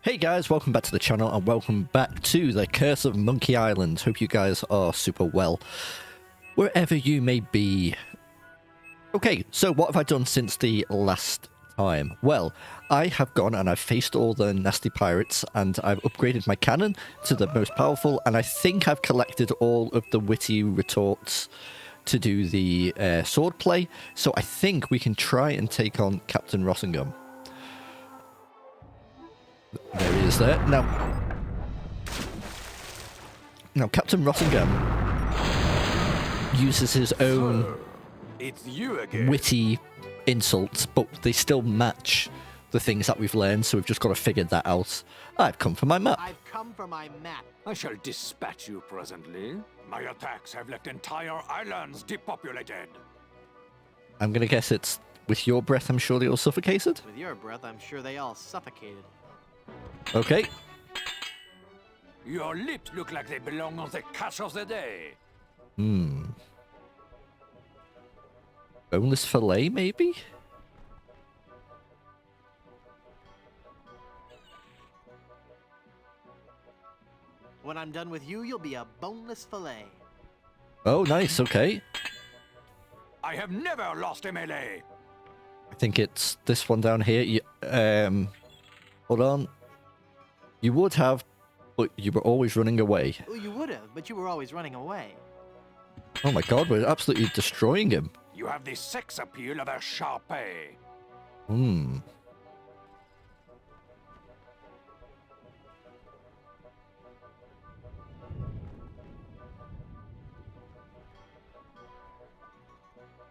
Hey guys, welcome back to the channel and welcome back to the Curse of Monkey Island. Hope you guys are super well, wherever you may be. Okay, so what have I done since the last time? Well, I have gone and I've faced all the nasty pirates and I've upgraded my cannon to the most powerful, and I think I've collected all of the witty retorts to do the sword play, so I think we can try and take on Captain Rossingum. There he is there. Now Captain Rossingham uses his own witty insults, but they still match the things that we've learned, so we've just got to figure that out. I've come for my map. I've come for my map. I shall dispatch you presently. My attacks have left entire islands depopulated. I'm going to guess it's with your breath, I'm sure they all suffocated. With your breath, I'm sure they all suffocated. Okay. Your lips look like they belong on the catch of the day. Boneless fillet, maybe? When I'm done with you, you'll be a boneless fillet. Oh, nice. Okay. I have never lost a melee. I think it's this one down here. Hold on. You would have, but you were always running away. Well, you would have, but you were always running away. Oh my god, we're absolutely destroying him. You have the sex appeal of a Sharpay.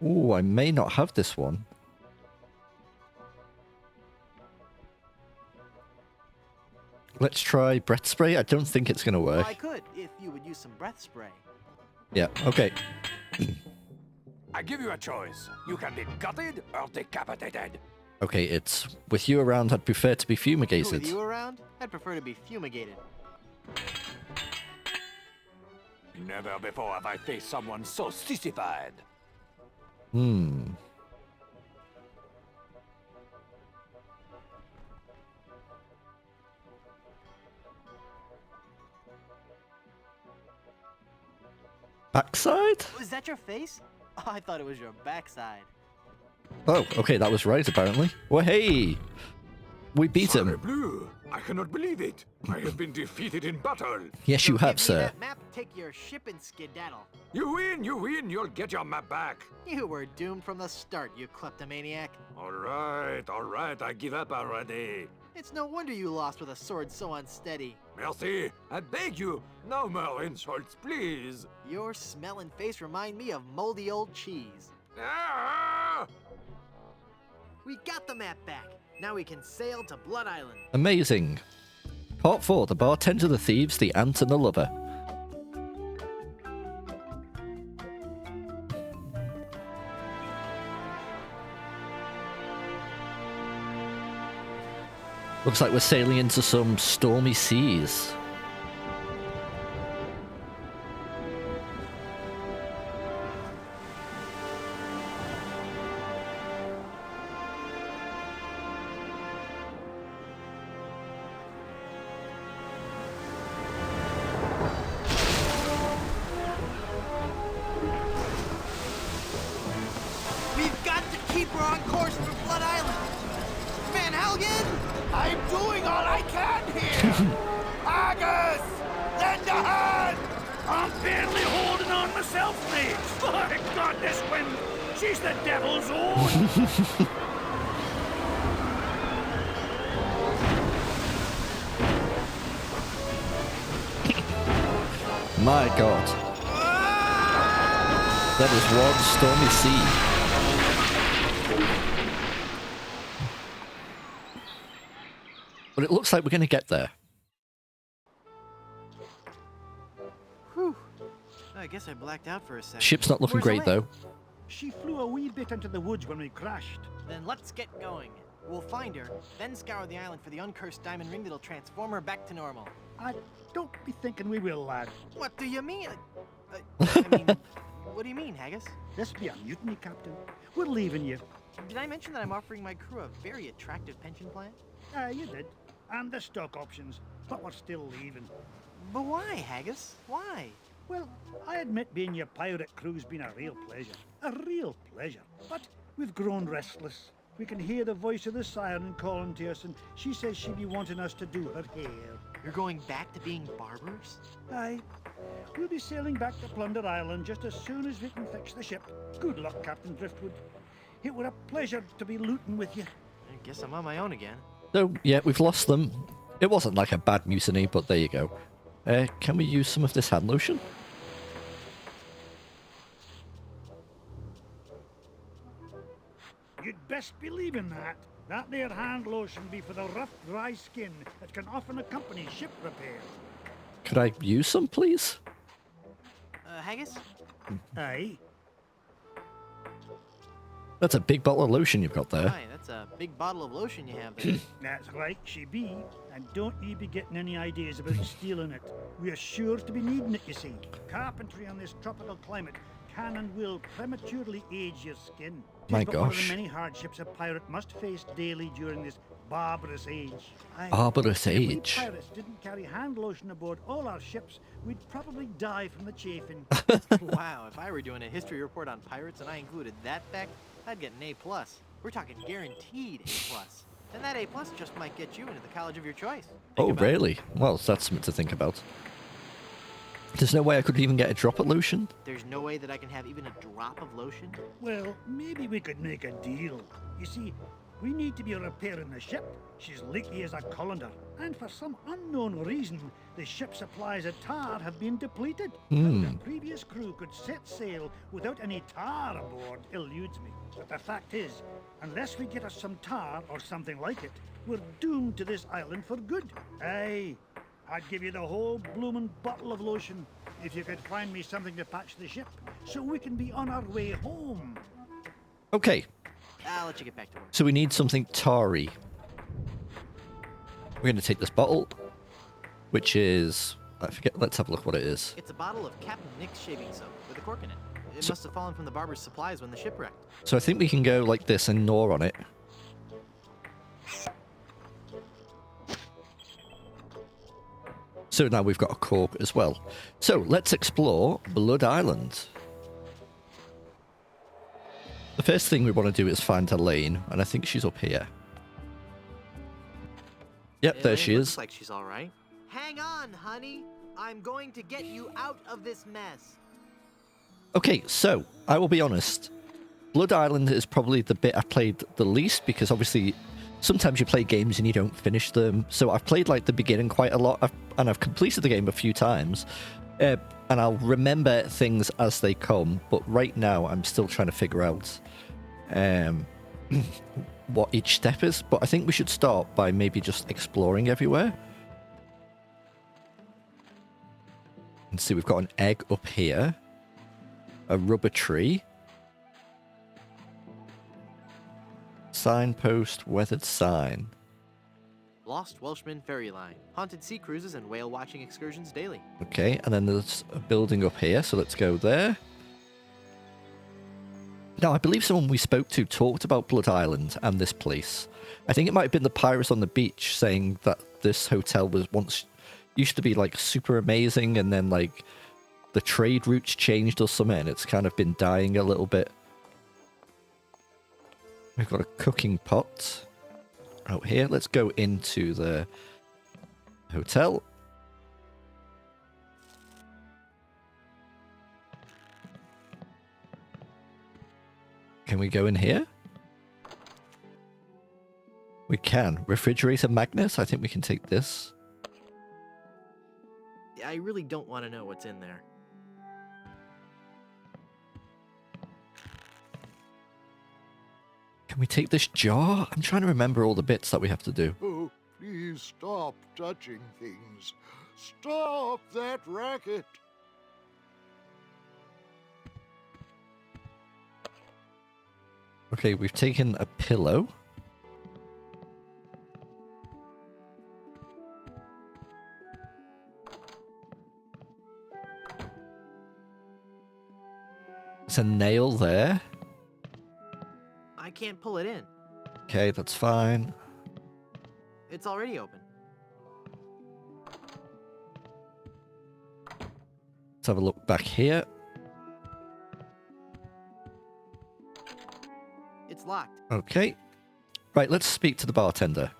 Ooh, I may not have this one. Let's try breath spray. I don't think it's going to work. Well, I could, if you would use some breath spray. Yeah, okay. I give you a choice. You can be gutted or decapitated. Okay, it's with you around, I'd prefer to be fumigated. With you around, I'd prefer to be fumigated. Never before have I faced someone so sissified. Backside? Was that your face? Oh, I thought it was your backside. Oh, okay, that was right, apparently. Well, hey! We beat him. Blue, I cannot believe it. I have been defeated in battle. Yes, you have, Give me sir. that map, take your ship and skedaddle. You win, you'll get your map back. You were doomed from the start, you kleptomaniac. All right, I give up already. It's no wonder you lost with a sword so unsteady. Merci, I beg you, no more insults, please. Your smell and face remind me of moldy old cheese. Ah! We got the map back. Now we can sail to Blood Island. Amazing. Part 4, the bartender, the thieves, the aunt, and the lover. Looks like we're sailing into some stormy seas. We've got to keep her on course for Blood Island. Van Helgen! I'm doing all I can here! Agus! Lend a hand! I'm barely holding on myself, mate! My God, this wind! She's the devil's own! My god. That is one stormy sea. But it looks like we're going to get there. Whew. I guess I blacked out for a second. Ship's not looking Where's great, Elaine? though. She flew a wee bit into the woods when we crashed. Then let's get going. We'll find her, then scour the island for the uncursed diamond ring that'll transform her back to normal. I don't be thinking we will, lad. What do you mean? What do you mean, Haggis? This be a mutiny, Captain. We're leaving you. Did I mention that I'm offering my crew a very attractive pension plan? You did. and the stock options, but we're still leaving. But why, Haggis? Why? Well, I admit being your pirate crew's been a real pleasure. A real pleasure. But we've grown restless. We can hear the voice of the siren calling to us, and she says she'd be wanting us to do her hair. You're going back to being barbers? Aye. We'll be sailing back to Plunder Island just as soon as we can fix the ship. Good luck, Captain Driftwood. It were a pleasure to be looting with you. I guess I'm on my own again. So, yeah, we've lost them. It wasn't like a bad mutiny, but there you go. Can we use some of this hand lotion? You'd best believe in that. That there hand lotion be for the rough, dry skin that can often accompany ship repair. Could I use some, please? Haggis? Aye. That's a big bottle of lotion you've got there. Aye, that's a big bottle of lotion you have there. That's right, she be. And don't ye be getting any ideas about stealing it. We're sure to be needing it, you see. Carpentry on this tropical climate can and will prematurely age your skin. My Tis but one of gosh. the many hardships a pirate must face daily during this barbarous age. Aye. Barbarous If we age. pirates didn't carry hand lotion aboard all our ships, we'd probably die from the chafing. Wow, if I were doing a history report on pirates and I included that fact, I'd get an A+. We're talking guaranteed A+. And that A+ just might get you into the college of your choice. Think Oh, about it. really? Well, that's something to think about. There's no way I could even get a drop of lotion? There's no way that I can have even a drop of lotion? Well, maybe we could make a deal. You see, we need to be repairing the ship. She's leaky as a colander. And for some unknown reason, the ship's supplies of tar have been depleted. And the previous crew could set sail without any tar aboard, eludes me. But the fact is, unless we get us some tar or something like it, we're doomed to this island for good. Aye, I'd give you the whole bloomin' bottle of lotion if you could find me something to patch the ship so we can be on our way home. Okay, I'll let you get back to work. so we need something tarry. We're going to take this bottle, which is... I forget, let's have a look what it is. It's a bottle of Captain Nick's shaving soap with a cork in it. It So- must have fallen from the barber's supplies when the ship wrecked. So I think we can go like this and gnaw on it. So now we've got a cork as well. So let's explore Blood Island. The first thing we want to do is find Elaine, and I think she's up here. Yep, there she Looks is. like she's all right. Hang on, honey. I'm going to get you out of this mess. Okay, so I will be honest. Blood Island is probably the bit I played the least because obviously sometimes you play games and you don't finish them. So I've played like the beginning quite a lot and I've completed the game a few times. And I'll remember things as they come. But right now I'm still trying to figure out what each step is. But I think we should start by maybe just exploring everywhere. And see, we've got an egg up here. A rubber tree. Signpost, weathered sign. Lost Welshman ferry line. Haunted sea cruises and whale watching excursions daily. Okay, and then there's a building up here, so let's go there. Now, I believe someone we spoke to talked about Blood Island and this place. I think it might have been the pirates on the beach saying that this hotel was once used to be like super amazing and then like the trade routes changed or something and it's kind of been dying a little bit. We've got a cooking pot out here. Let's go into the hotel. Can we go in here? We can. Refrigerator magnets. I think we can take this. I really don't want to know what's in there. Can we take this jar? I'm trying to remember all the bits that we have to do. Oh, please stop touching things. Stop that racket. Okay, we've taken a pillow. There's a nail there. I can't pull it in. Okay, that's fine. It's already open. have a look back here. It's locked. Okay. Right, let's speak to the bartender.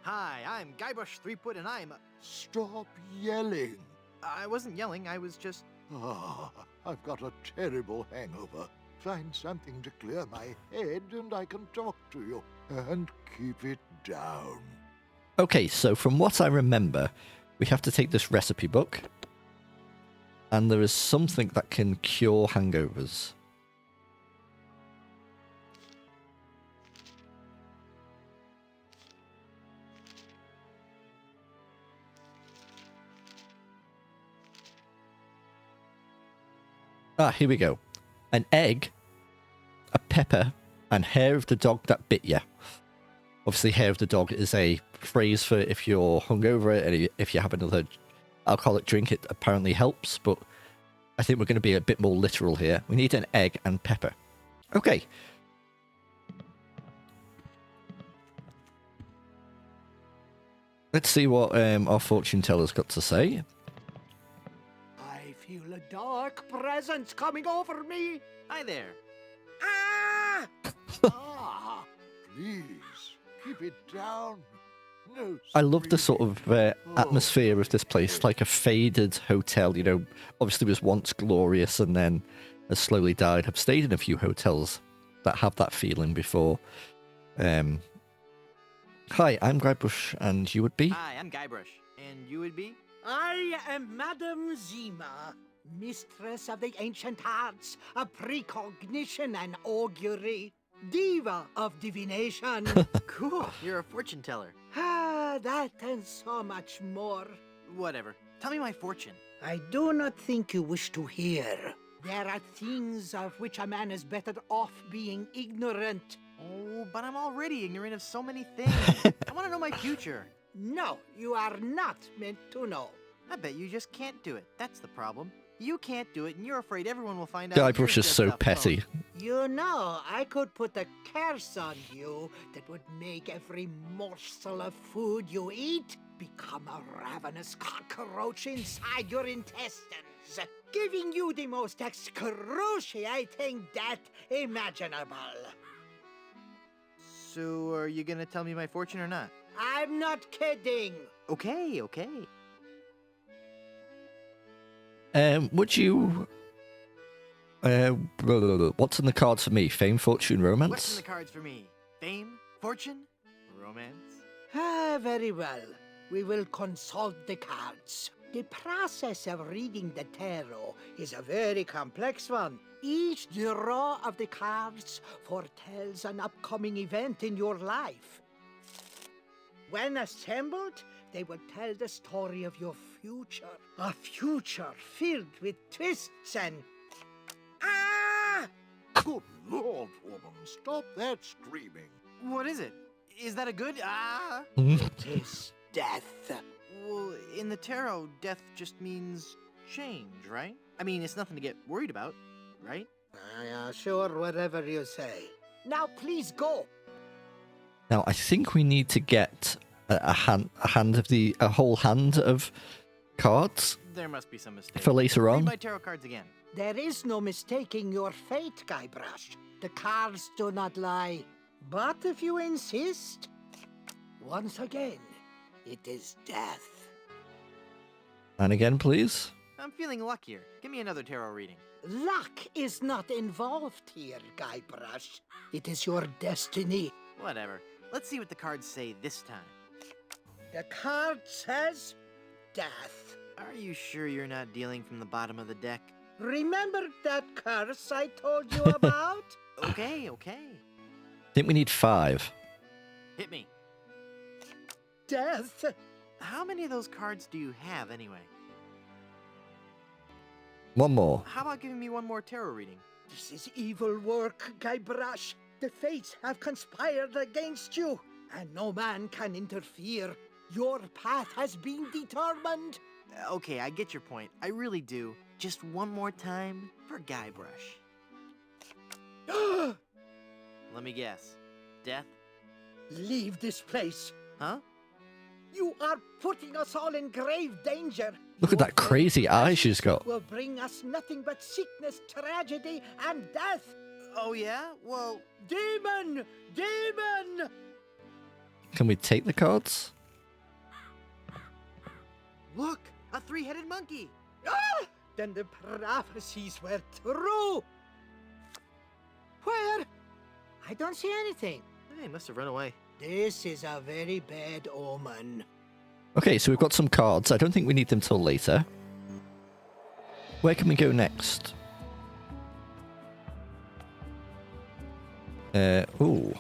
Hi, I'm Guybrush Threepwood, and I'm... Stop yelling. I wasn't yelling, I was just... Ah, I've got a terrible hangover. Find something to clear my head and I can talk to you. And keep it down. Okay, so from what I remember, we have to take this recipe book. And there is something that can cure hangovers. Ah, here we go. An egg, a pepper, and hair of the dog that bit you. Obviously, hair of the dog is a phrase for if you're hungover and if you have another alcoholic drink, it apparently helps, but I think we're going to be a bit more literal here. We need an egg and pepper. Okay. Let's see what our fortune teller's got to say. I feel a dark presence coming over me. Hi there. Ah! Ah, please, keep it down. No I love the sort of screaming. atmosphere of this place, like a faded hotel, you know, obviously was once glorious and then has slowly died. I've stayed in a few hotels that have that feeling before. Hi, I'm Guybrush, and you would be? Hi, I'm Guybrush. And you would be? I am Madame Zima, mistress of the ancient arts, of precognition and augury, diva of divination. Cool, you're a fortune teller. That and so much more. Whatever. Tell me my fortune. I do not think you wish to hear. There are things of which a man is better off being ignorant. Oh, but I'm already ignorant of so many things. I want to know my future. No, you are not meant to know. I bet you just can't do it. That's the problem. You can't do it, and you're afraid everyone will find out. you're Guybrush is just so a petty. phony. You know, I could put a curse on you that would make every morsel of food you eat become a ravenous cockroach inside your intestines, giving you the most excruciating death imaginable. So, are you gonna tell me my fortune or not? I'm not kidding. Okay. Would you... what's in the cards for me? Fame, fortune, What's in romance? the cards for me? Fame? Fortune? Romance? Very well. We will consult the cards. The process of reading the tarot is a very complex one. Each draw of the cards foretells an upcoming event in your life. When assembled, they will tell the story of your future. A future filled with twists and... Ah! Good Lord, woman, stop that screaming. What is it? Is that a good? It is death. Well, in the tarot, death just means change, right? I mean, it's nothing to get worried about, right? Sure, whatever you say. Now please go. Now, I think we need to get a whole hand of cards There must be some mistake. for later Read on. my tarot cards again. There is no mistaking your fate, Guybrush. The cards do not lie. But if you insist, once again, it is death. And again, please. I'm feeling luckier. Give me another tarot reading. Luck is not involved here, Guybrush. It is your destiny. Whatever. Let's see what the cards say this time. The card says death. Are you sure you're not dealing from the bottom of the deck? Remember that curse I told you about? Okay. I think we need 5. Hit me. Death. How many of those cards do you have anyway? One more. How about giving me one more tarot reading? This is evil work, Guybrush. The fates have conspired against you, and no man can interfere. Your path has been determined. Okay, I get your point. I really do. Just one more time for Guybrush. Let me guess. Death? Leave this place. Huh? You are putting us all in grave danger. Look at that crazy eye she's got. Will bring us nothing but sickness, tragedy, and death. Oh yeah? Well, Demon! Demon! Can we take the cards? look! A three-headed monkey! Ah! Then the prophecies were true. Where? I don't see anything. Hey, must have run away. This is a very bad omen. Okay, so we've got some cards. I don't think we need them till later. Where can we go next? Ooh.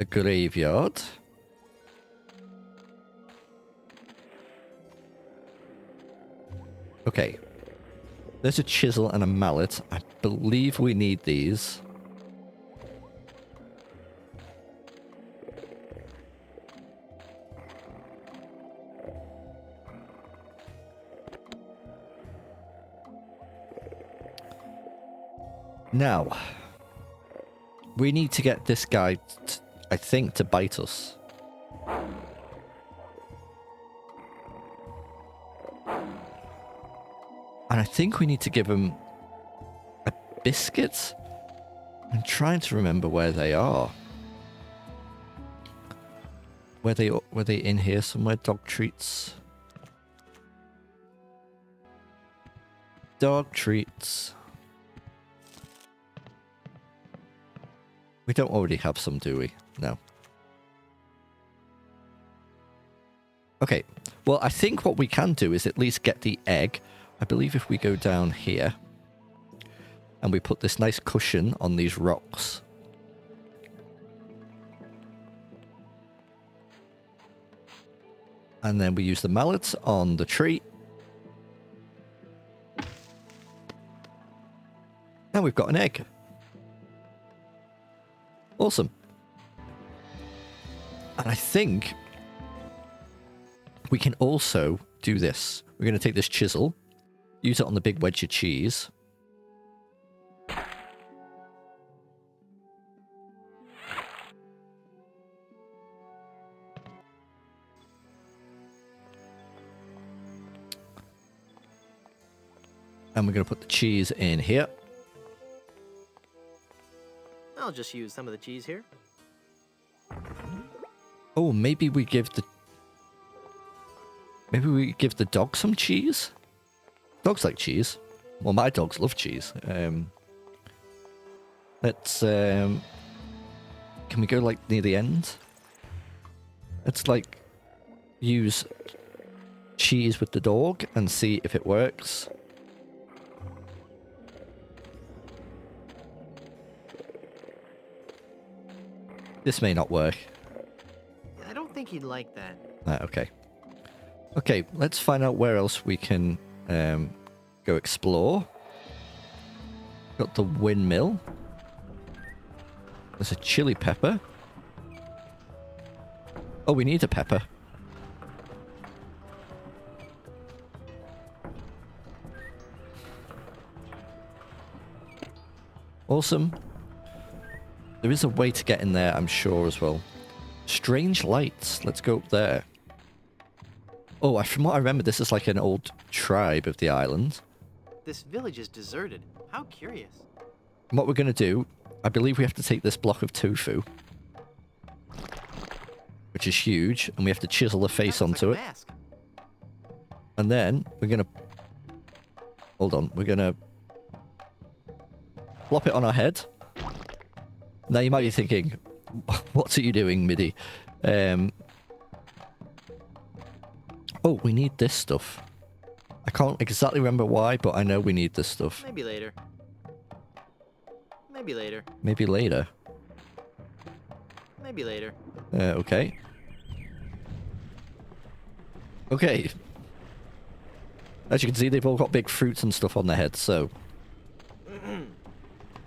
A graveyard. Okay. There's a chisel and a mallet. I believe we need these. Now, we need to get this guy, I think, to bite us. And I think we need to give him a biscuit. I'm trying to remember where they are. Were they in here somewhere? Dog treats. Dog treats. We don't already have some, do we? No. Okay. Well, I think what we can do is at least get the egg. I believe if we go down here and we put this nice cushion on these rocks. And then we use the mallet on the tree. And we've got an egg. Awesome. And I think we can also do this. We're going to take this chisel, use it on the big wedge of cheese. And we're going to put the cheese in here. I'll just use some of the cheese here. Oh, maybe we give the dog some cheese? Dogs like cheese. Well, my dogs love cheese. Let's can we go like near the end? Let's like use cheese with the dog and see if it works. This may not work. I don't think he'd like that. Okay. Okay, let's find out where else we can go explore. Got the windmill. There's a chili pepper. Oh, we need a pepper. Awesome. There is a way to get in there, I'm sure, as well. Strange lights. Let's go up there. Oh, from what I remember, this is like an old tribe of the island. This village is deserted. How curious. And what we're going to do, I believe we have to take this block of tofu, which is huge, and we have to chisel the face onto it. Mask. And then we're going to... Hold on. We're going to plop it on our head. Now you might be thinking, what are you doing, Midi? Oh, we need this stuff. I can't exactly remember why, but I know we need this stuff. Maybe later. Maybe later. Maybe later. Maybe later. Okay. Okay. As you can see, they've all got big fruits and stuff on their heads, so...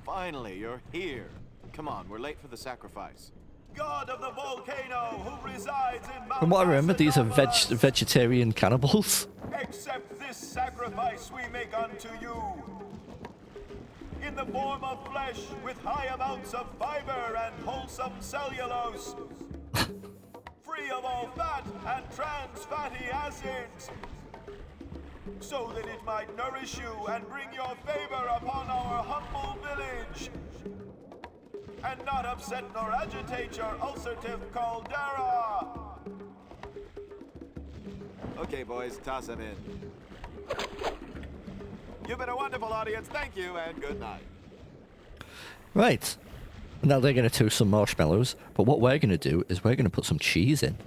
Finally, you're here. Come on, we're late for the sacrifice. God of the volcano who resides in Mount From what I remember, these are Asadavas, vegetarian cannibals. accept this sacrifice we make unto you. In the form of flesh with high amounts of fiber and wholesome cellulose. Free of all fat and trans fatty acids. so that it might nourish you and bring your favor upon our humble village, and not upset nor agitate your ulcerative caldera. Okay, boys, toss him in. You've been a wonderful audience. Thank you, and good night. Right. Now they're going to toast some marshmallows, but what we're going to do is we're going to put some cheese in.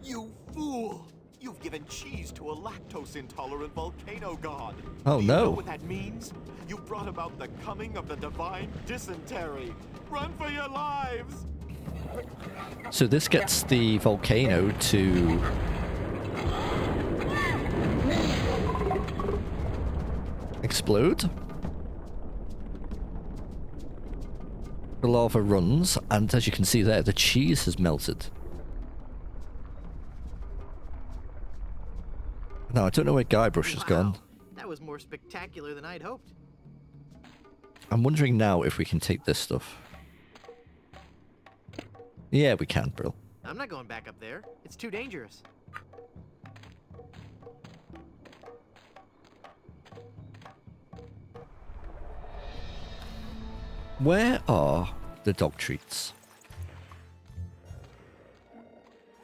You fool! You've given cheese to a lactose-intolerant volcano god. Oh, Do you no. know what that means? You brought about the coming of the divine dysentery. Run for your lives! So this gets the volcano to explode. The lava runs, and as you can see there, the cheese has melted. Now, I don't know where Guybrush has gone. That was more spectacular than I'd hoped. I'm wondering now if we can take this stuff. Yeah, we can, Brill. I'm not going back up there. It's too dangerous. Where are the dog treats?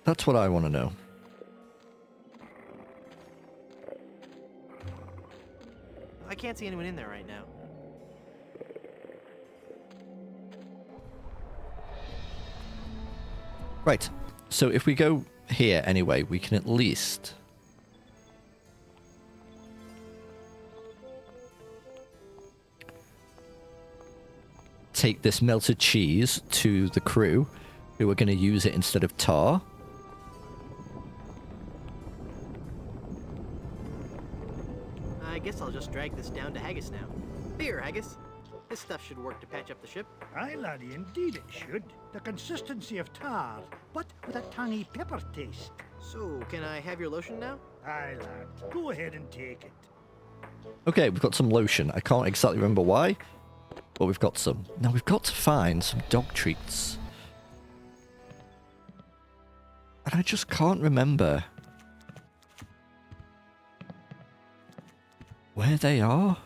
That's what I want to know. I can't see anyone in there right now. Right, so if we go here anyway, we can at least take this melted cheese to the crew who are going to use it instead of tar. I guess I'll just drag this down to Haggis now. Here, Haggis. This stuff should work to patch up the ship. Aye, laddie, indeed it should. The consistency of tar, but with a tangy pepper taste. So, can I have your lotion now? Aye, lad, go ahead and take it. Okay, we've got some lotion. I can't exactly remember why, but we've got some. Now we've got to find some dog treats. And I just can't remember where they are.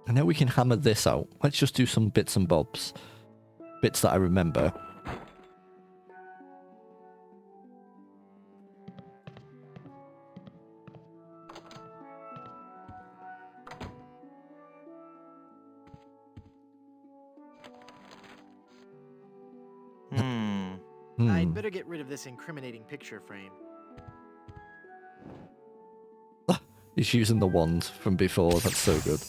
I know we can hammer this out. Let's just do some bits and bobs. Bits that I remember. I'd better get rid of this incriminating picture frame. He's using the wand from before. That's so good.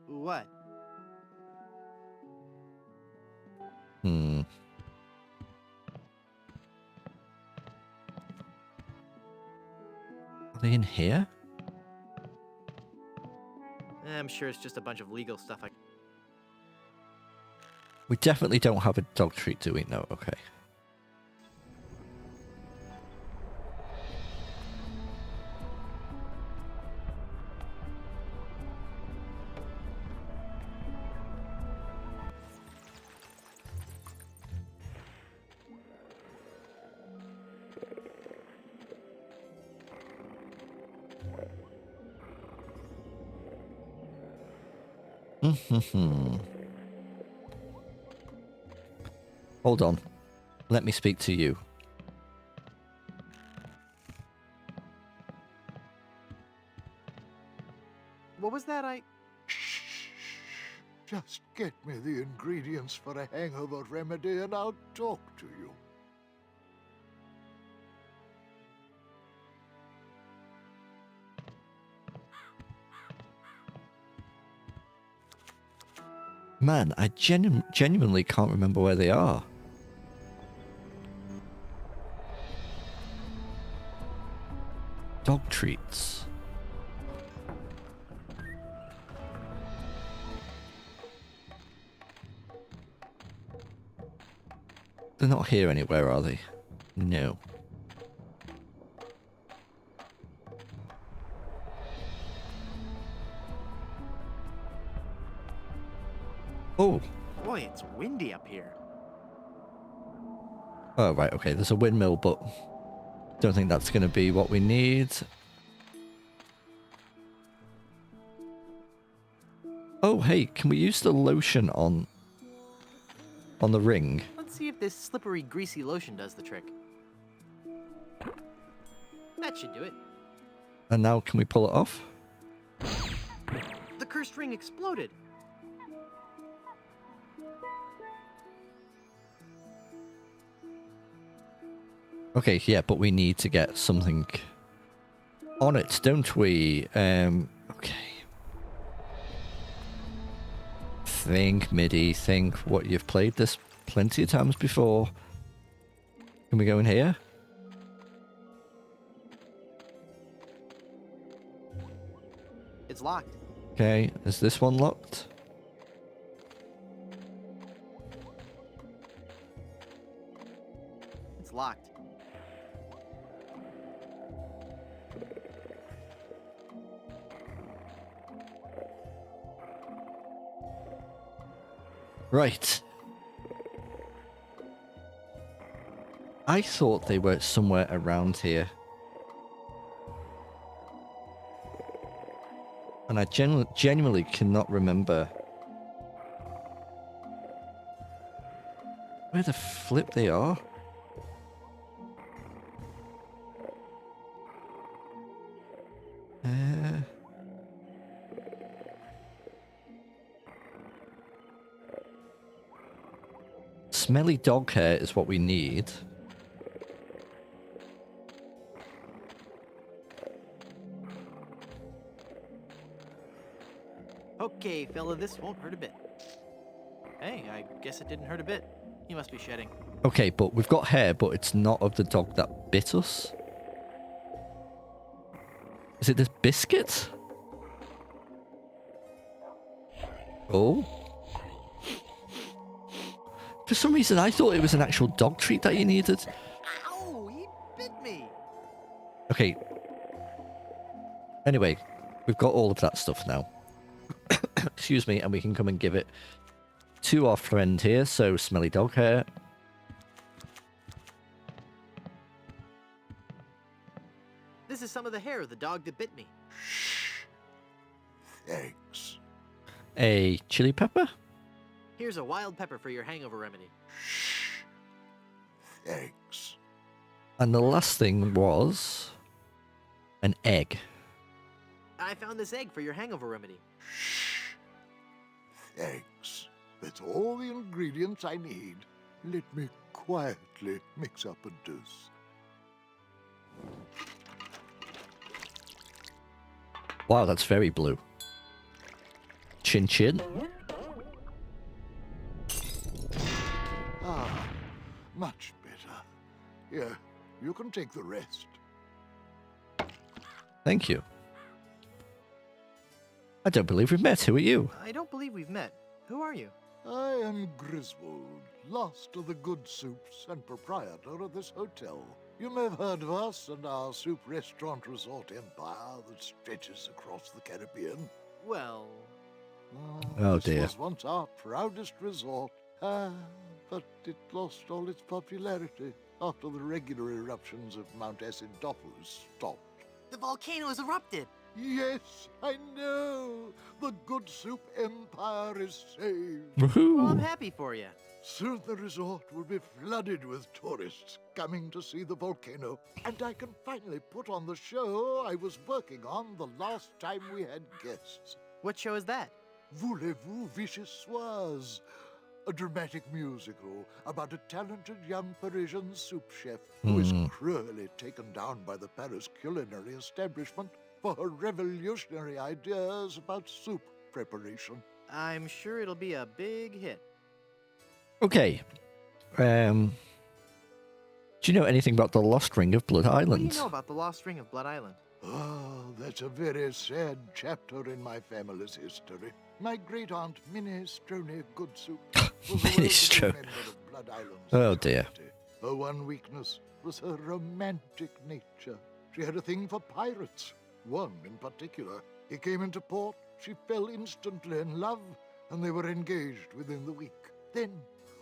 What? Are they in here? I'm sure it's just a bunch of legal stuff. We definitely don't have a dog treat, do we? No, okay. Hold on. Let me speak to you. What was that? Just get me the ingredients for a hangover remedy and I'll talk to you. Man, I genuinely can't remember where they are. Dog treats. They're not here anywhere, are they? No. Oh. Boy, it's windy up here. Oh, right, okay. There's a windmill, but don't think that's going to be what we need. Oh, hey, can we use the lotion on the ring? Let's see if this slippery, greasy lotion does the trick. That should do it. And now can we pull it off? The cursed ring exploded. Okay, yeah, but we need to get something on it, don't we? Okay. Think, MIDI, think what you've played this plenty of times before. Can we go in here? It's locked. Okay, is this one locked? It's locked. Right. I thought they were somewhere around here. And I genuinely cannot remember where the flip they are. Smelly dog hair is what we need. Okay, fella, this won't hurt a bit. Hey, I guess it didn't hurt a bit. You must be shedding. Okay, but we've got hair, but it's not of the dog that bit us. Is it this biscuit? Oh. For some reason, I thought it was an actual dog treat that you needed. Ow, he bit me. Okay. Anyway, we've got all of that stuff now. Excuse me, and we can come and give it to our friend here. So, smelly dog hair. This is some of the hair of the dog that bit me. Thanks. A chili pepper. Here's a wild pepper for your hangover remedy. Thanks. And the last thing was an egg. I found this egg for your hangover remedy. Thanks. That's all the ingredients I need. Let me quietly mix up a dose. Wow, that's very blue. Chin chin. Ah, much better. Here, you can take the rest. Thank you. I don't believe we've met. Who are you? I don't believe we've met. Who are you? I am Griswold, last of the Goodsoups and proprietor of this hotel. You may have heard of us and our soup restaurant resort empire that stretches across the Caribbean. Well, Oh, this dear. was once our proudest resort, but it lost all its popularity after the regular eruptions of Mount Acidophilus stopped. the volcano has erupted. Yes, I know. The Goodsoup empire is saved. Well, I'm Woohoo! happy for you. Soon the resort will be flooded with tourists coming to see the volcano, and I can finally put on the show I was working on the last time we had guests. What show is that? Voulez-vous vichyssoise? A dramatic musical about a talented young Parisian soup chef who is cruelly taken down by the Paris culinary establishment for her revolutionary ideas about soup preparation. I'm sure it'll be a big hit. Okay. Do you know anything about the Lost Ring of Blood What do Island? you know about the lost ring of Blood Island? Oh, that's a very sad chapter in my family's history. My great-aunt Minnie Strone Goodsoup was a Minnie well-to-do Strone. member of Flood Islands. Oh, dear. Her one weakness was her romantic nature. She had a thing for pirates, one in particular. He came into port, she fell instantly in love, and they were engaged within the week. Then,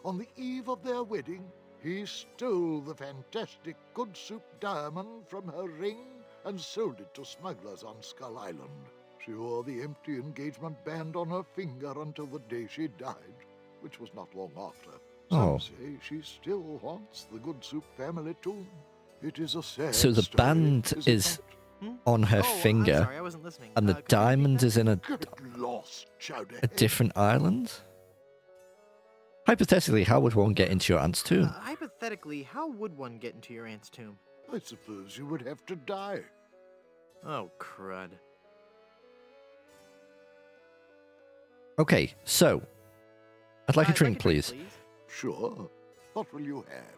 on the eve of their wedding, he stole the fantastic Goodsoup diamond from her ring and sold it to smugglers on Skull Island. She wore the empty engagement band on her finger until the day she died, which was not long after. Some say she still haunts the Goodsoup family tomb. It is a sad So the story, band isn't is it? on her I'm finger, sorry, I wasn't listening. and the Could you repeat diamond that? is in a Get lost, Chowderhead. different island? Hypothetically, how would one get into your aunt's tomb? Hypothetically, how would one get into your aunt's tomb? I suppose you would have to die. Oh, crud. Okay, so I'd like a drink, please. Sure. What will you have?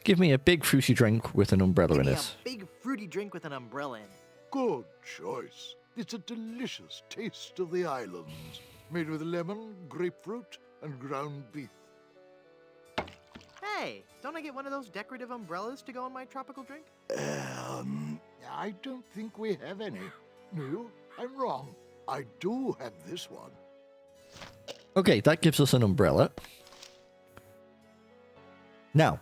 Give me a big fruity drink with an umbrella Give in me it. a big fruity drink with an umbrella in it. Good choice. It's a delicious taste of the islands, made with lemon, grapefruit, and ground beef. Hey, don't I get one of those decorative umbrellas to go in my tropical drink? I don't think we have any. No, I'm wrong. I do have this one. Okay, that gives us an umbrella. Now,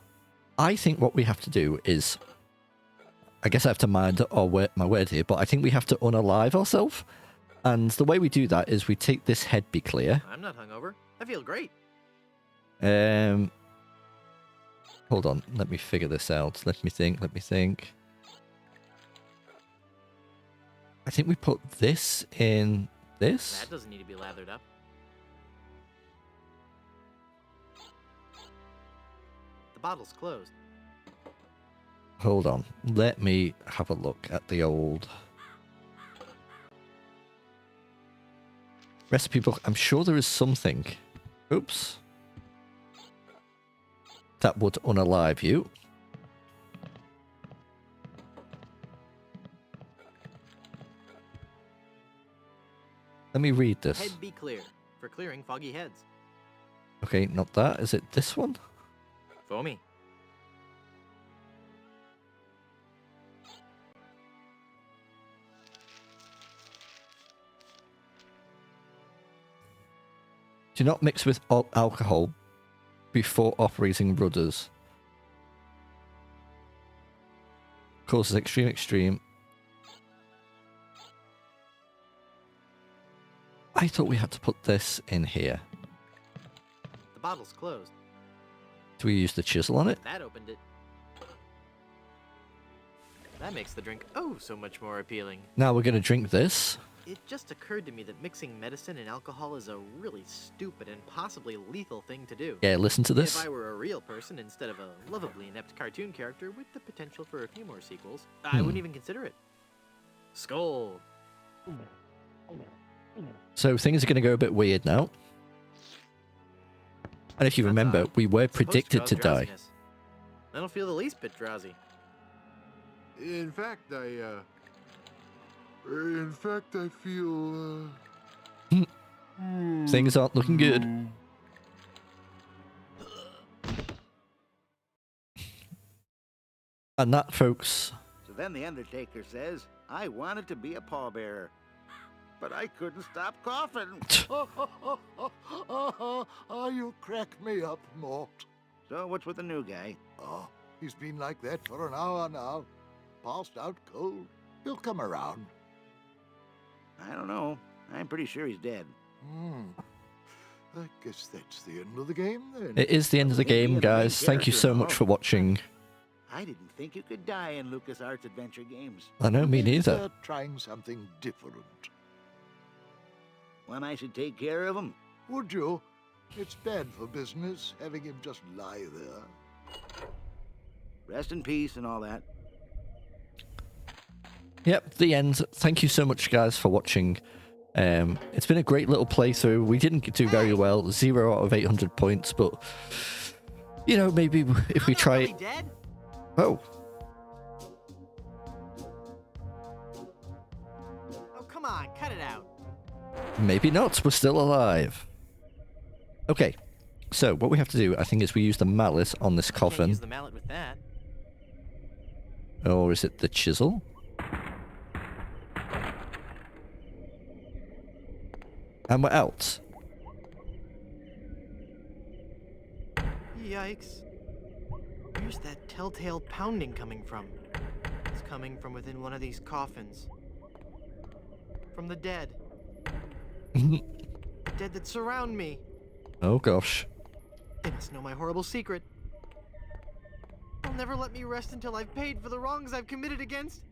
I think what we have to do is, I guess I have to mind my word here, but I think we have to unalive ourselves. And the way we do that is we take this head be clear. I'm not hungover. I feel great. Hold on, let me figure this out. Let me think. I think we put this in this. That doesn't need to be lathered up. The bottle's closed. Hold on, let me have a look at the old recipe book. I'm sure there is something. Oops. That would unalive you. Let me read this. Head be clear for clearing foggy heads. Okay, not that. Is it this one? Foamy. Do not mix with alcohol before operating rudders. Causes extreme. I thought we had to put this in here. The bottle's closed. Do we use the chisel on it? That opened it. That makes the drink oh so much more appealing. Now we're going to drink this. It just occurred to me that mixing medicine and alcohol is a really stupid and possibly lethal thing to do. Yeah, listen to this. If I were a real person instead of a lovably inept cartoon character with the potential for a few more sequels, I wouldn't even consider it. Skull. So things are going to go a bit weird now. And if you remember, we were predicted to die. I don't feel the least bit drowsy. In fact, I feel, Things aren't looking good. And that, folks, So then the Undertaker says, I wanted to be a pallbearer, but I couldn't stop coughing. You crack me up, Mort. So what's with the new guy? Oh, he's been like that for an hour now. Passed out cold. He'll come around. I don't know. I'm pretty sure he's dead. I guess that's the end of the game then. it is the end of the game, guys. Thank you so much for watching. I didn't think you could die in LucasArts Adventure games. I know, me Maybe neither. they're trying something different. When I should take care of him? Would you? It's bad for business having him just lie there. Rest in peace and all that. Yep, the end. Thank you so much, guys, for watching. It's been a great little playthrough. We didn't do very well, 0 out of 800 points, but you know, maybe if we try it. Dead? Oh, Oh, come on, cut it out. maybe not. We're still alive. Okay, so what we have to do, I think, is we use the mallet on this Can't coffin. use the mallet with that. Or is it the chisel? And we're out. Yikes. Where's that telltale pounding coming from? It's coming from within one of these coffins. From the dead. The dead that surround me. Oh gosh. They must know my horrible secret. They'll never let me rest until I've paid for the wrongs I've committed against.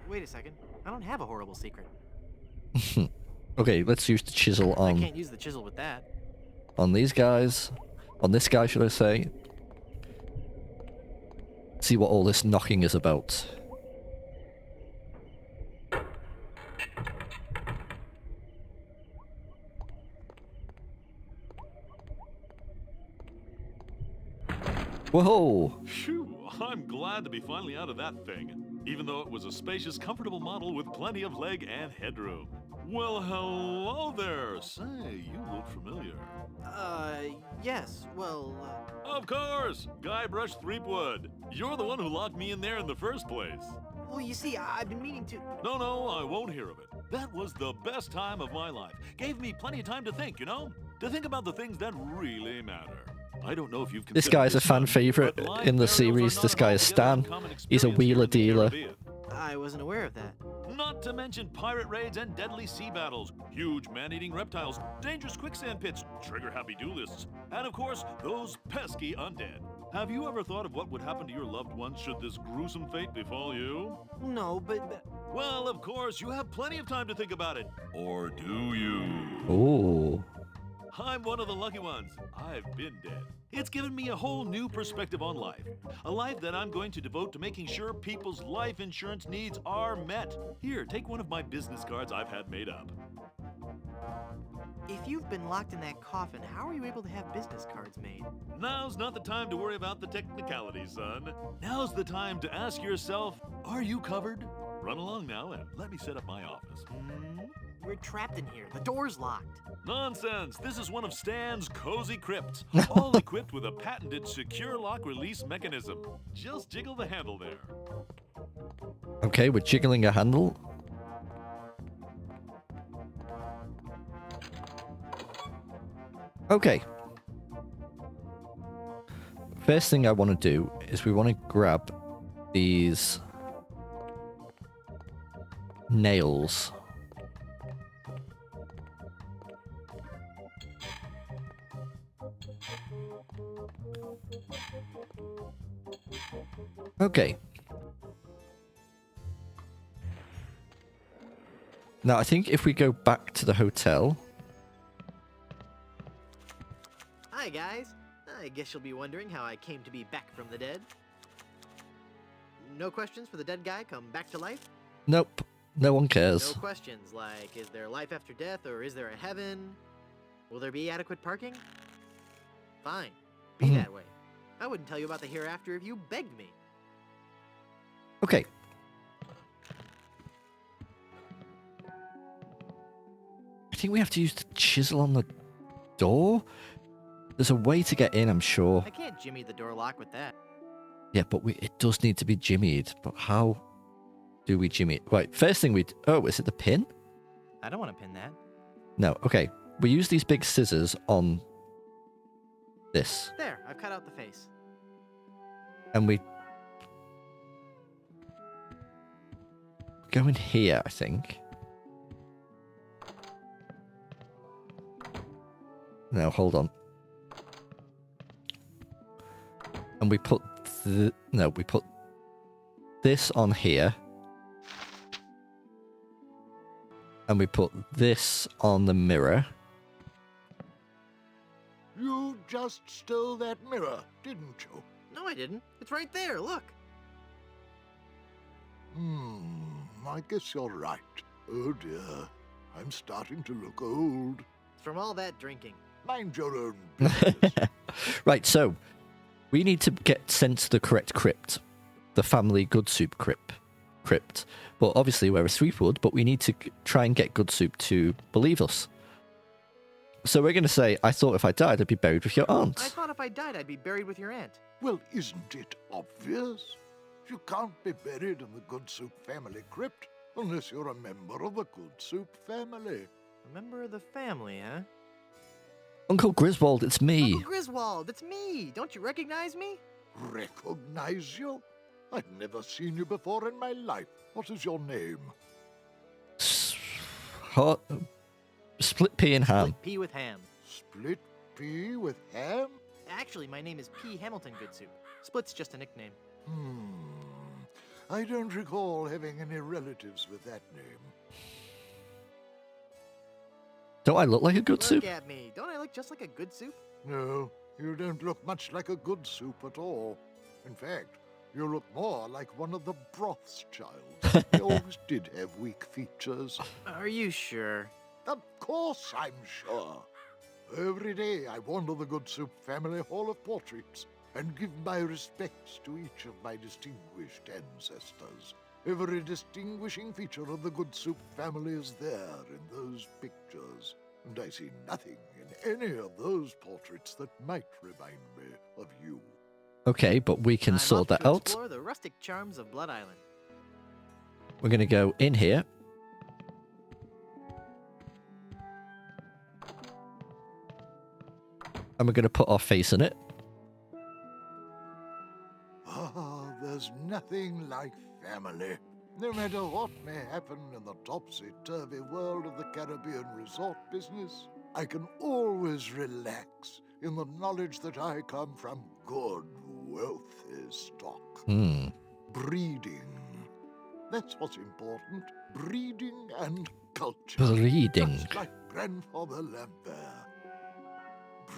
Wait a second. I don't have a horrible secret. Okay, let's use the chisel I on can't use the chisel with that. these guys. On this guy, should I say? See what all this knocking is about. Whoa! Phew, I'm glad to be finally out of that thing, even though it was a spacious, comfortable model with plenty of leg and headroom. Well, hello there. Say, you look familiar. Yes, well, Of course! Guybrush Threepwood. You're the one who locked me in there in the first place. well, you see, I've been meaning to... No, I won't hear of it. That was the best time of my life. Gave me plenty of time to think, you know? To think about the things that really matter. I don't know if you've This considered guy's a fan son, favorite but live in the burials are series. not This an guy is altogether Stan. uncommon He's a experience wheeler here in the dealer. Caribbean. I wasn't aware of that. Not to mention pirate raids and deadly sea battles, huge man-eating reptiles, dangerous quicksand pits, trigger-happy duelists, and of course, those pesky undead. Have you ever thought of what would happen to your loved ones should this gruesome fate befall you? No, but... Well, of course, you have plenty of time to think about it. Or do you? Ooh. I'm one of the lucky ones. I've been dead. It's given me a whole new perspective on life. A life that I'm going to devote to making sure people's life insurance needs are met. Here, take one of my business cards I've had made up. If you've been locked in that coffin, how are you able to have business cards made? Now's not the time to worry about the technicalities, son. Now's the time to ask yourself, are you covered? Run along now and let me set up my office. We're trapped in here. The door's locked. Nonsense! This is one of Stan's cozy crypts, all equipped with a patented secure lock release mechanism. Just jiggle the handle there. Okay, we're jiggling a handle. Okay. First thing I want to do is we want to grab these nails. Okay. Now, I think if we go back to the hotel... Hi, guys. I guess you'll be wondering how I came to be back from the dead. No questions for the dead guy come back to life? Nope. No one No cares. questions like, is there life after death or is there a heaven? Will there be adequate parking? Fine. Be that way. I wouldn't tell you about the hereafter if you begged me. Okay. I think we have to use the chisel on the door. There's a way to get in, I'm sure. I can't jimmy the door lock with that. Yeah, but it does need to be jimmied. But how do we jimmy it? Right, first thing oh, is it the pin? I don't want to pin that. No, okay. We use these big scissors on this. There, I've cut out the face. And we go in here, I think. No, hold on. And we put we put this on here. And we put this on the mirror. You just stole that mirror, didn't you? No, I didn't. It's right there, look. I guess you're right. Oh dear, I'm starting to look old. It's from all that drinking. Mind your own business. Right, so we need to get sent to the correct crypt. The family Goodsoup crypt. Well, obviously we're a Threepwood, but we need to try and get Goodsoup to believe us. So we're going to say, I thought if I died, I'd be buried with your I aunt. thought if I died, I'd be buried with your aunt. Well, isn't it obvious? You can't be buried in the Goodsoup family crypt unless you're a member of the Goodsoup family. A member of the family, huh? Uncle Griswold, it's me. Uncle Griswold, it's me. Don't you recognize me? Recognize you? I've never seen you before in my life. What is your name? Hot, split pea and ham. Split pea with ham. Split pea with ham? Actually, my name is P. Hamilton Goodsoup. Split's just a nickname. I don't recall having any relatives with that name. Don't I look like a Goodsoup? Look at me. Don't I look just like a Goodsoup? No, you don't look much like a Goodsoup at all. In fact, you look more like one of the Brothschilds. They always did have weak features. Are you sure? Of course I'm sure. Every day I wander the Goodsoup family hall of portraits and give my respects to each of my distinguished ancestors. Every distinguishing feature of the Goodsoup family is there in those pictures, and I see nothing in any of those portraits that might remind me of you. Okay, but we can I'm sort off that to out. Explore the rustic charms of Blood Island. We're going to go in here. And we're going to put our face in it. There's nothing like family. No matter what may happen in the topsy-turvy world of the Caribbean resort business, I can always relax in the knowledge that I come from good, wealthy stock. Breeding. That's what's important. Breeding and culture. Breeding. Just like Grandfather Lambert.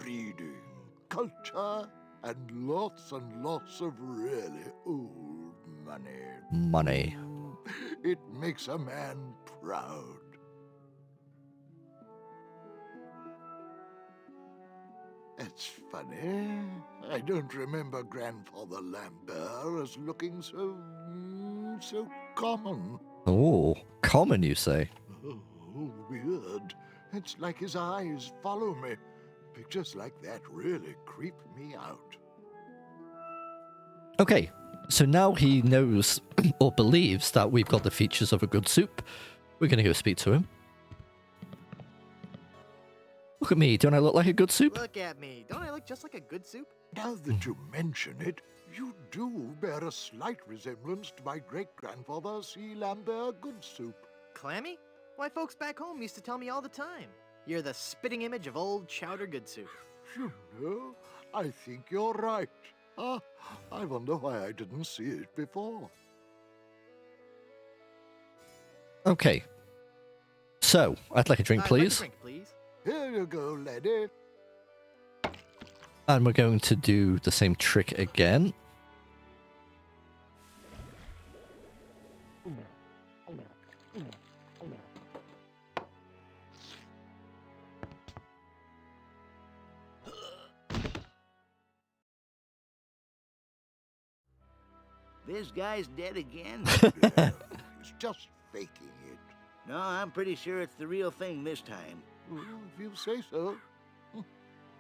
Breeding, culture, and lots of really old money. Money. It makes a man proud. It's funny. I don't remember Grandfather Lambert as looking so common. Oh, common, you say? Oh, weird. It's like his eyes follow me. Pictures like that really creep me out. Okay, so now he knows or believes that we've got the features of a Goodsoup. We're going to go speak to him. Look at me, don't I look like a Goodsoup? Look at me. Don't I look just like a Goodsoup? Now that you mention it, you do bear a slight resemblance to my great-grandfather C. Lambert Goodsoup. Clammy? Why, folks back home used to tell me all the time. You're the spitting image of old Chowder Goodsoup. You know, I think you're right. I wonder why I didn't see it before. Okay. So, I'd like a drink, I'd like a please. drink, please. Here you go, laddie. And we're going to do the same trick again. This guy's dead again? He's just faking it. No, I'm pretty sure it's the real thing this time. Well, if you say so.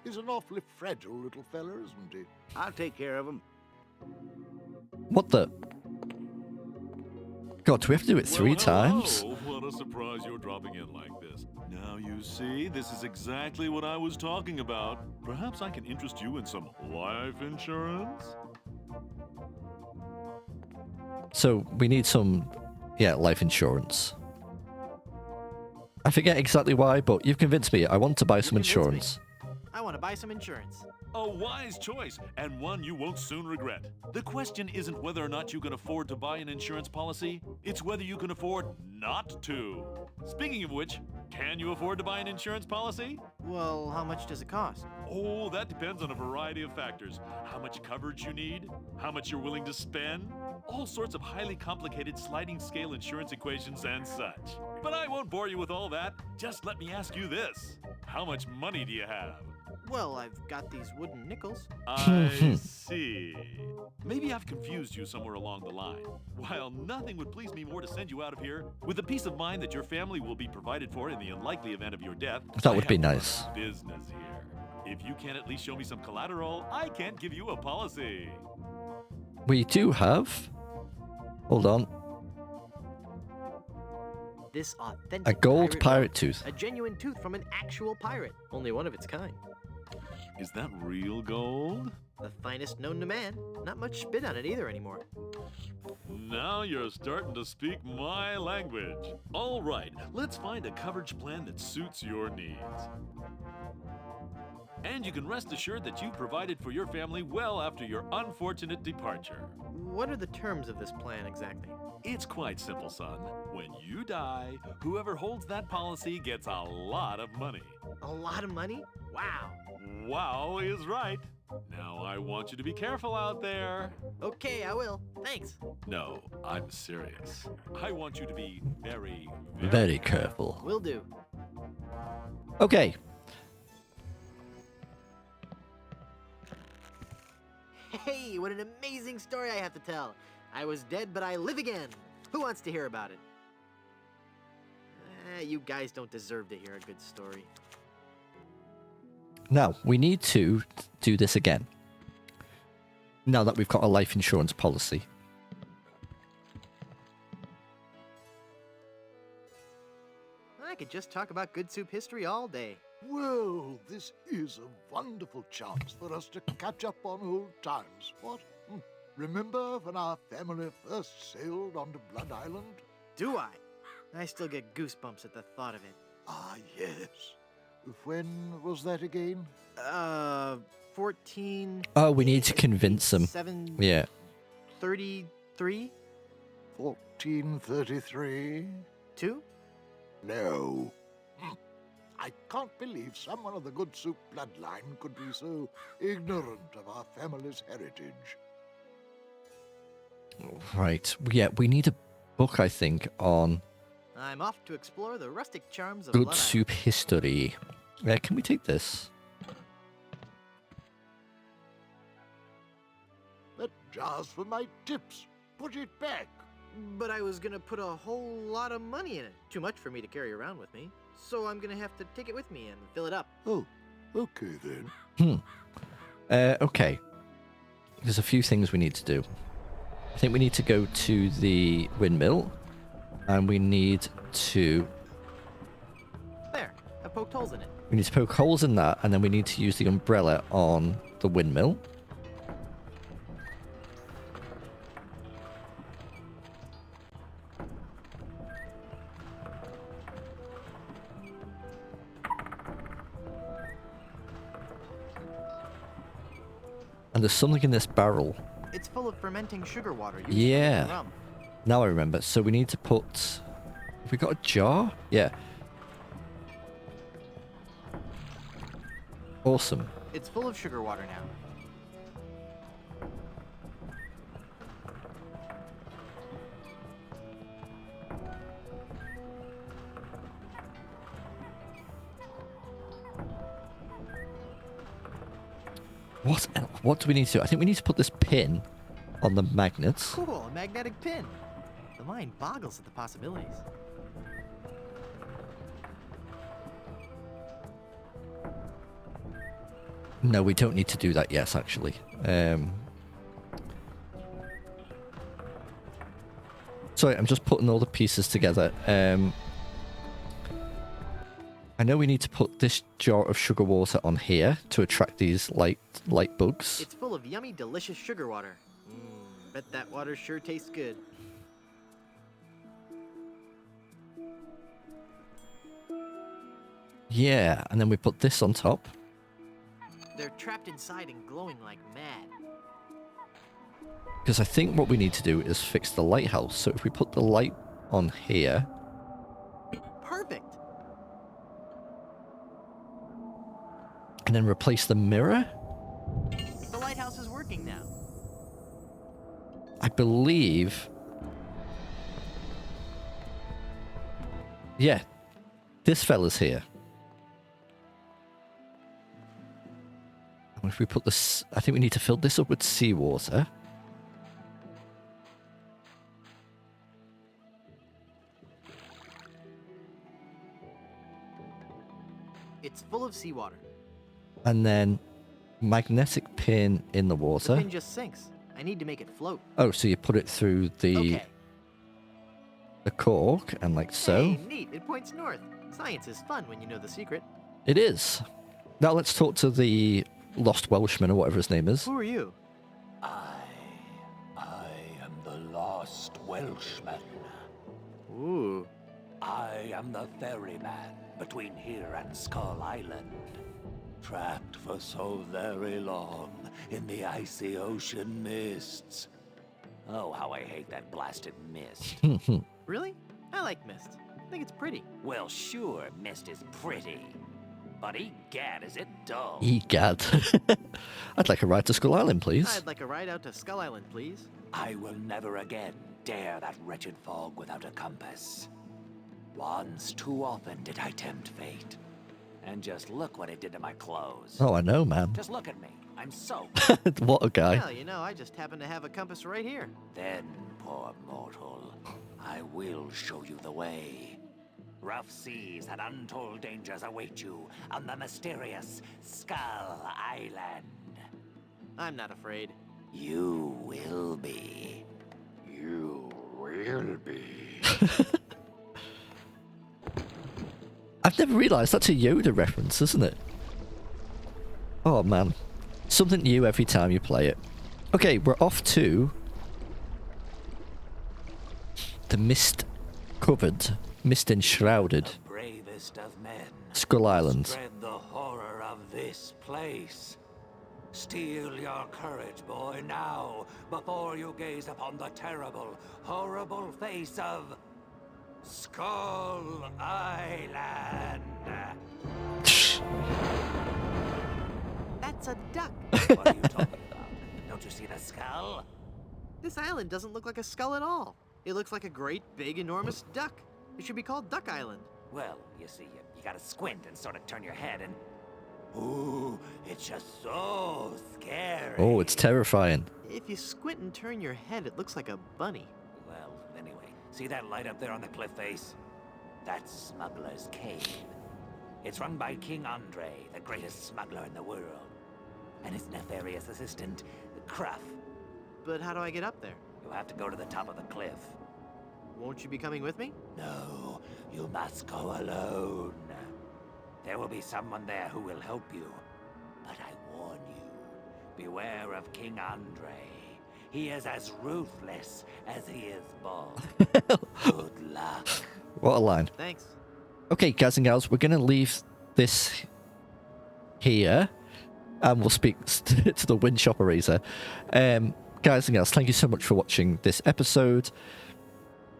He's an awfully fragile little fella, isn't he? I'll take care of him. What the? God, do we have to do it three times? What a surprise you're dropping in like this. Now you see, this is exactly what I was talking about. Perhaps I can interest you in some life insurance? So, we need some, life insurance. I forget exactly why, but you've convinced me. I want to buy some You convinced me. insurance. I want to buy some insurance. A wise choice, and one you won't soon regret. The question isn't whether or not you can afford to buy an insurance policy, it's whether you can afford not to. Speaking of which, can you afford to buy an insurance policy? Well, how much does it cost? Oh, that depends on a variety of factors. How much coverage you need, how much you're willing to spend, all sorts of highly complicated sliding scale insurance equations and such. But I won't bore you with all that. Just let me ask you this. How much money do you have? Well, I've got these wooden nickels. I see. Maybe I've confused you somewhere along the line. While nothing would please me more to send you out of here, with the peace of mind that your family will be provided for in the unlikely event of your death, That would I be have to run nice. a business here. If you can't at least show me some collateral, I can't give you a policy. We do have... Hold on. This authentic A gold pirate rope. tooth. A genuine tooth from an actual pirate. Only one of its kind. Is that real gold? The finest known to man. Not much spit on it either anymore. Now you're starting to speak my language. All right, let's find a coverage plan that suits your needs. And you can rest assured that you provided for your family well after your unfortunate departure. What are the terms of this plan exactly? It's quite simple, son. When you die, whoever holds that policy gets a lot of money. A lot of money? Wow. Wow is right. Now I want you to be careful out there. Okay, I will. Thanks. No, I'm serious. I want you to be very, Very careful. Will do. Okay. Hey, what an amazing story I have to tell. I was dead, but I live again. Who wants to hear about it? You guys don't deserve to hear a good story. Now, we need to do this again. Now that we've got a life insurance policy. I could just talk about Goodsoup history all day. Well, this is a wonderful chance for us to catch up on old times, what? Remember when our family first sailed onto Blood Island? Do I? I still get goosebumps at the thought of it. Ah, yes. When was that again? 14... Oh, we need to convince them. 7... Yeah. 33? 1433? 2? No. I can't believe someone of the Goodsoup bloodline could be so ignorant of our family's heritage. Right. Yeah, we need a book, I think, on I'm off to explore the rustic charms of Blood Goodsoup history. Can we take this? That jar's for my tips. Put it back. But I was gonna put a whole lot of money in it. Too much for me to carry around with me. So I'm gonna have to take it with me and fill it up. Oh, okay then. Okay. There's a few things we need to do. I think we need to go to the windmill. And we need to... There, I poked holes in it. We need to poke holes in that, and then we need to use the umbrella on the windmill. And there's something in this barrel. It's full of fermenting sugar water. used Yeah. to make rum. Now I remember. So we need to put... Have we got a jar? Yeah. Awesome. It's full of sugar water now. What do we need to do? I think we need to put this pin on the magnets. Cool, a magnetic pin. The mind boggles at the possibilities. No, we don't need to do that yet, actually. Sorry, I'm just putting all the pieces together. I know we need to put this jar of sugar water on here to attract these light bugs. It's full of yummy, delicious sugar water. Bet that water sure tastes good. Yeah, and then we put this on top. They're trapped inside and glowing like mad. Because I think what we need to do is fix the lighthouse. So if we put the light on here... Perfect! And then replace the mirror? The lighthouse is working now. I believe... Yeah, this fella's here. if we put this... I think we need to fill this up with seawater. It's full of seawater. And then magnetic pin in the The water. pin just sinks. I need to make it float. Oh, so you put it through the Okay. the cork and like so. Hey, neat. It points north. Science is fun when you know the secret. It is. Now let's talk to the lost Welshman or whatever his name is. Who are you? I am the lost Welshman. Ooh. I am the ferryman between here and Skull Island. Trapped for so very long in the icy ocean mists. Oh, how I hate that blasted mist. Really? I like mist. I think it's pretty. Well, sure, mist is pretty. But egad, is it dull? Egad. I'd like a ride to Skull Island, please. I'd like a ride out to Skull Island, please. I will never again dare that wretched fog without a compass. Once too often did I tempt fate. And just look what it did to my clothes. Oh, I know, man. Just look at me. I'm soaked. What a guy. Well, you know, I just happen to have a compass right here. Then, poor mortal, I will show you the way. Rough seas and untold dangers await you on the mysterious Skull Island. I'm not afraid. You will be. You will be. I've never realised that's a Yoda reference, isn't it? Oh, man. Something new every time you play it. Okay, we're off to the mist-covered, mist-enshrouded Bravest of men. Skull Island. Spread the horror of this place. Steel your courage, boy, now, before you gaze upon the terrible, horrible face of Skull Island. That's a duck. What are you talking about? Don't you see the skull? This island doesn't look like a skull at all. It looks like a great, big, enormous duck. It should be called Duck Island. Well, you see, you gotta squint and sort of turn your head and... Ooh, it's just so scary. Oh, it's terrifying. If you squint and turn your head, it looks like a bunny. Well, anyway, see that light up there on the cliff face? That's Smuggler's Cave. It's run by King Andre, the greatest smuggler in the world. And his nefarious assistant, Cruff. But how do I get up there? You'll have to go to the top of the cliff. Won't you be coming with me? No, you must go alone. There will be someone there who will help you. But I warn you, beware of King Andre. He is as ruthless as he is bold. Good luck. What a line. Thanks. Okay, guys and gals, we're going to leave this here. And we'll speak to the winch operator. Guys and gals, thank you so much for watching this episode.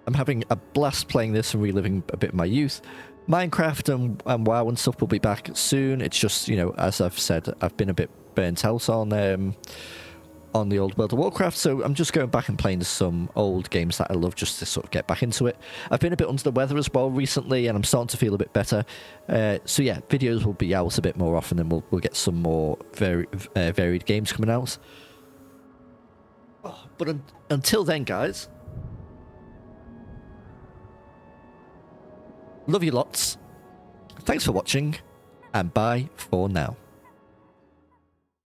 I'm having a blast playing this and reliving a bit of my youth. Minecraft and WoW and stuff will be back soon. It's just, you know, as I've said, I've been a bit burnt out on the old World of Warcraft, so I'm just going back and playing some old games that I love just to sort of get back into it. I've been a bit under the weather as well recently, and I'm starting to feel a bit better. So yeah, videos will be out a bit more often, and we'll get some more varied games coming out. But until then, guys, love you lots. Thanks for watching, and bye for now.